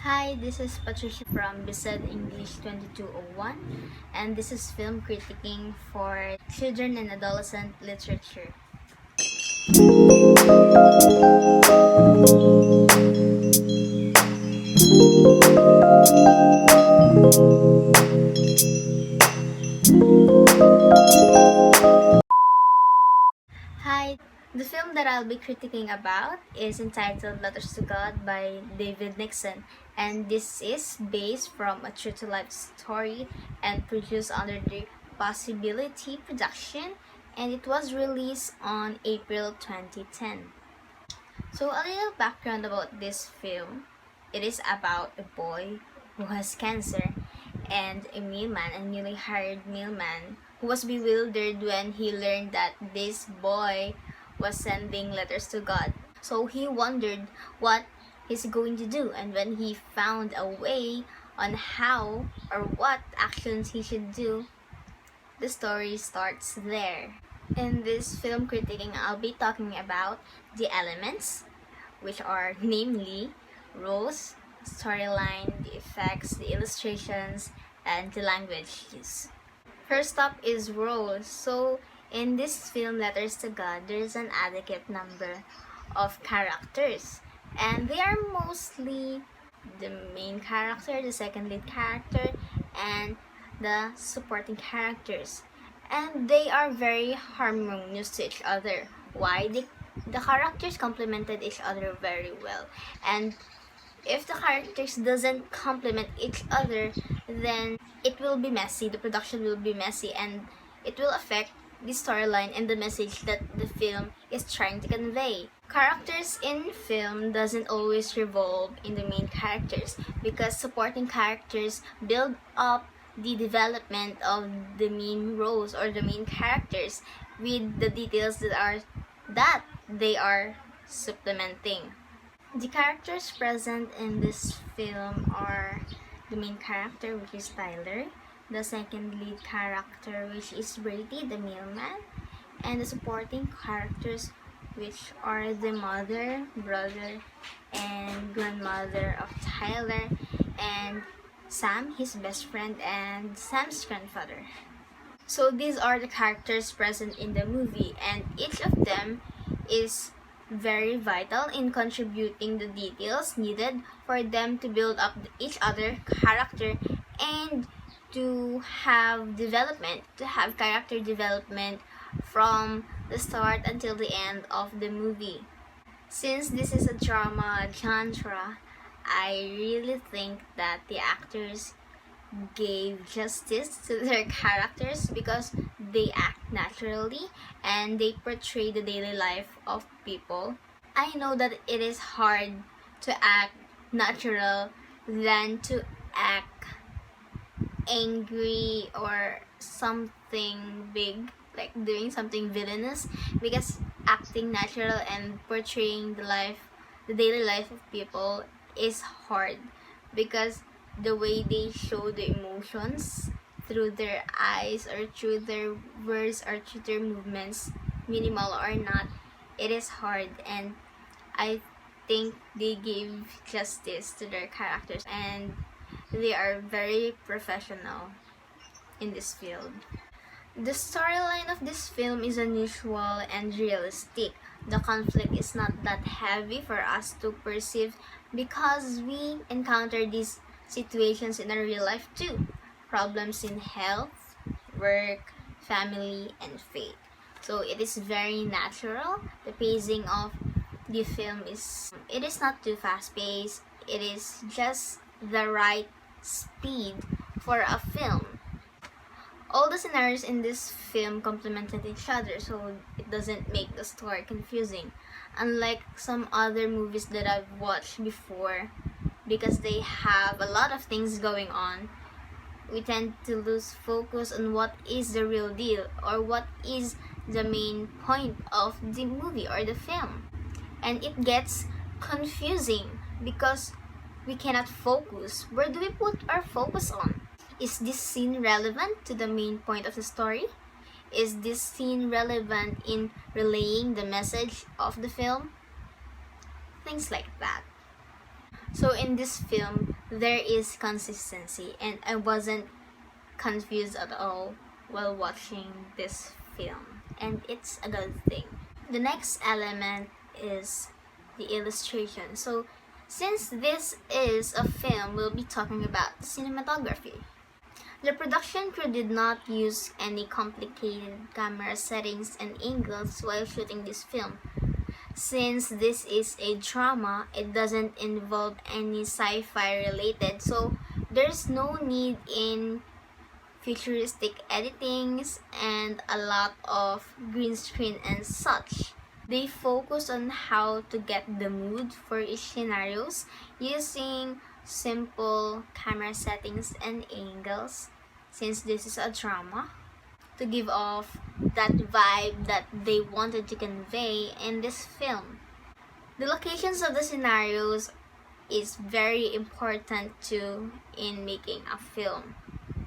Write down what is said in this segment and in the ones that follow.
Hi, this is Patricia from Bised English 2201, and this is film critiquing for children and adolescent literature. Hi, the film that I'll be critiquing about is entitled Letters to God by David Nixon, and this is based from a true-to-life story and produced under the Possibility Production, and it was released on April 2010. So a little background about this film. It is about a boy who has cancer and a mailman, a newly hired mailman, who was bewildered when he learned that this boy was sending letters to God. So he wondered what he's going to do, and when he found a way on how or what actions he should do, the story starts there. In this film critiquing, I'll be talking about the elements, which are namely roles, storyline, the effects, the illustrations, and the language used. First up is roles. So in this film, Letters to God, there's an adequate number of characters, and they are mostly the main character, the second lead character, and the supporting characters. And they are very harmonious to each other. Why? The characters complemented each other very well. And if the characters doesn't complement each other, then it will be messy, the production will be messy, and it will affect the storyline and the message that the film is trying to convey. Characters in film doesn't always revolve in the main characters, because supporting characters build up the development of the main roles or the main characters with the details that they are supplementing. The characters present in this film are the main character, which is Tyler, the second lead character, which is Brady, the mailman, and the supporting characters, which are the mother, brother, and grandmother of Tyler, and Sam, his best friend, and Sam's grandfather. So these are the characters present in the movie, and each of them is very vital in contributing the details needed for them to build up each other character and to have development, to have character development from the start until the end of the movie. Since this is a drama genre, I really think that the actors gave justice to their characters because they act naturally and they portray the daily life of people. I know that it is hard to act natural than to act angry or something big, like doing something villainous, because acting natural and portraying the daily life of people is hard, because the way they show the emotions through their eyes or through their words or through their movements, minimal or not, it is hard, and I think they give justice to their characters and they are very professional in this field. The storyline of this film is unusual and realistic. The conflict is not that heavy for us to perceive because we encounter these situations in our real life too. Problems in health, work, family, and faith. So it is very natural. The pacing of the film is not too fast paced. It is just the right speed for a film. All the scenarios in this film complemented each other, so it doesn't make the story confusing. Unlike some other movies that I've watched before, because they have a lot of things going on, we tend to lose focus on what is the real deal or what is the main point of the movie or the film. And it gets confusing because we cannot focus. Where do we put our focus on? Is this scene relevant to the main point of the story? Is this scene relevant in relaying the message of the film? Things like that. So in this film, there is consistency, and I wasn't confused at all while watching this film, and it's a good thing. The next element is the illustration. So since this is a film, we'll be talking about cinematography. The production crew did not use any complicated camera settings and angles while shooting this film. Since this is a drama, it doesn't involve any sci-fi related, so there's no need in futuristic editings and a lot of green screen and such. They focus on how to get the mood for each scenarios using simple camera settings and angles, since this is a drama, to give off that vibe that they wanted to convey in this film. The locations of the scenarios is very important too in making a film.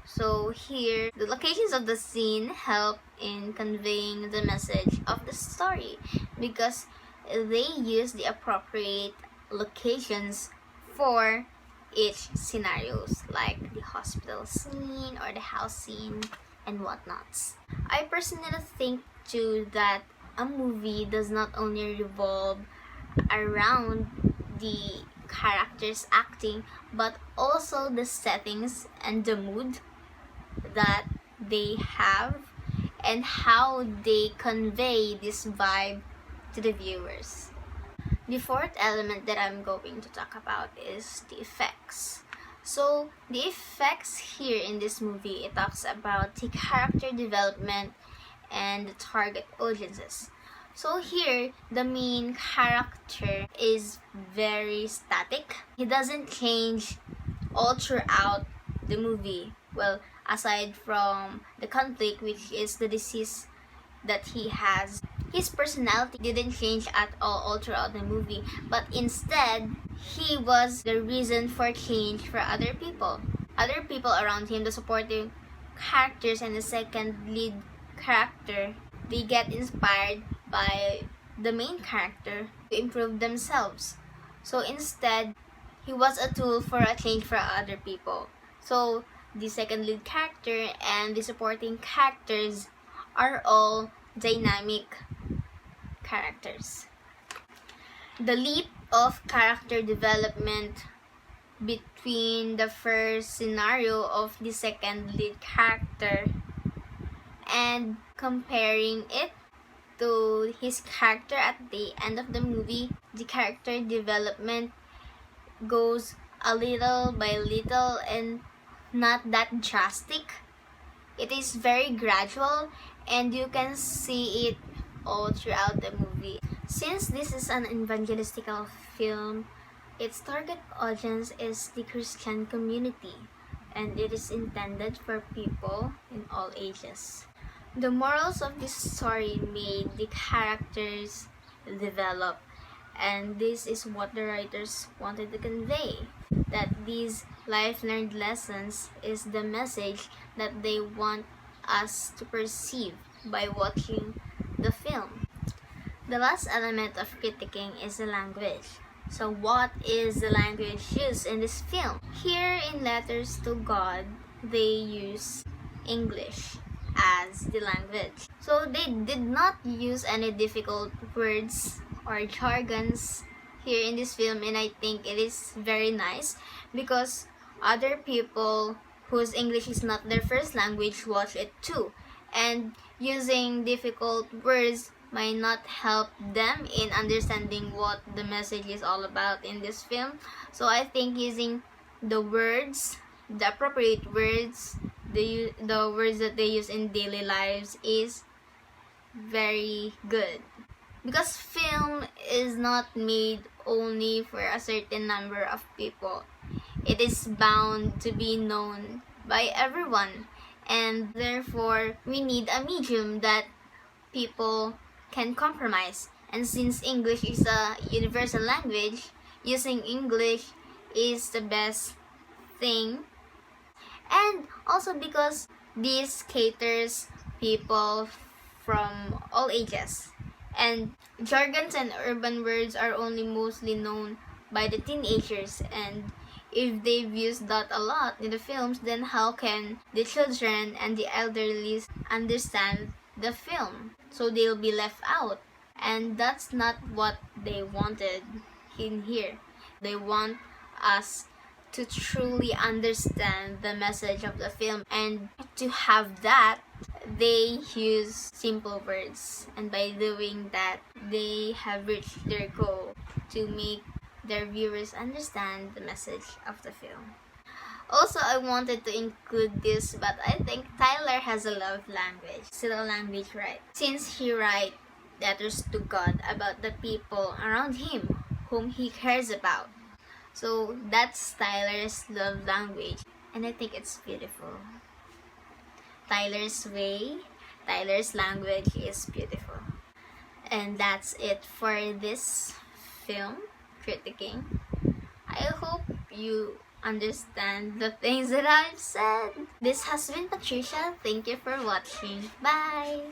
So here, the locations of the scene help in conveying the message of the story because they use the appropriate locations for each scenarios, like the hospital scene or the house scene and whatnots. I personally think too that a movie does not only revolve around the characters acting, but also the settings and the mood that they have and how they convey this vibe to the viewers. The fourth element that I'm going to talk about is the effects. So the effects here in this movie, it talks about the character development and the target audiences. So here, the main character is very static. He doesn't change all throughout the movie. Well, aside from the conflict, which is the disease that he has, his personality didn't change at all throughout the movie, but instead, he was the reason for change for other people. Other people around him, the supporting characters and the second lead character, they get inspired by the main character to improve themselves. So instead, he was a tool for a change for other people. So the second lead character and the supporting characters are all dynamic characters. The leap of character development between the first scenario of the second lead character and comparing it to his character at the end of the movie, the character development goes a little by little and not that drastic. It is very gradual and you can see it all throughout the movie. Since this is an evangelistical film, its target audience is the Christian community and it is intended for people in all ages. The morals of this story made the characters develop, and this is what the writers wanted to convey, that these life learned lessons is the message that they want us to perceive by watching the film. The last element of critiquing is the language. So what is the language used in this film? Here in Letters to God, they use English as the language. So they did not use any difficult words or jargons here in this film, and I think it is very nice because other people whose English is not their first language watch it too, and using difficult words might not help them in understanding what the message is all about in this film. So I think using the words, the appropriate words, the words that they use in daily lives is very good. Because film is not made only for a certain number of people. It is bound to be known by everyone, and therefore we need a medium that people can compromise. And since English is a universal language, using English is the best thing. And also because this caters people from all ages. And jargons and urban words are only mostly known by the teenagers, and if they've used that a lot in the films, then how can the children and the elderly understand the film? So they'll be left out, and that's not what they wanted in here. They want us to truly understand the message of the film, and to have that, they use simple words, and by doing that, they have reached their goal to make their viewers understand the message of the film. Also, I wanted to include this, but I think Tyler has a love language. Still a language, right? Since he writes letters to God about the people around him whom he cares about. So that's Tyler's love language, and I think it's beautiful. Tyler's way, Tyler's language is beautiful. And that's it for this film critiquing. I hope you understand the things that I've said. This has been Patricia. Thank you for watching. Bye!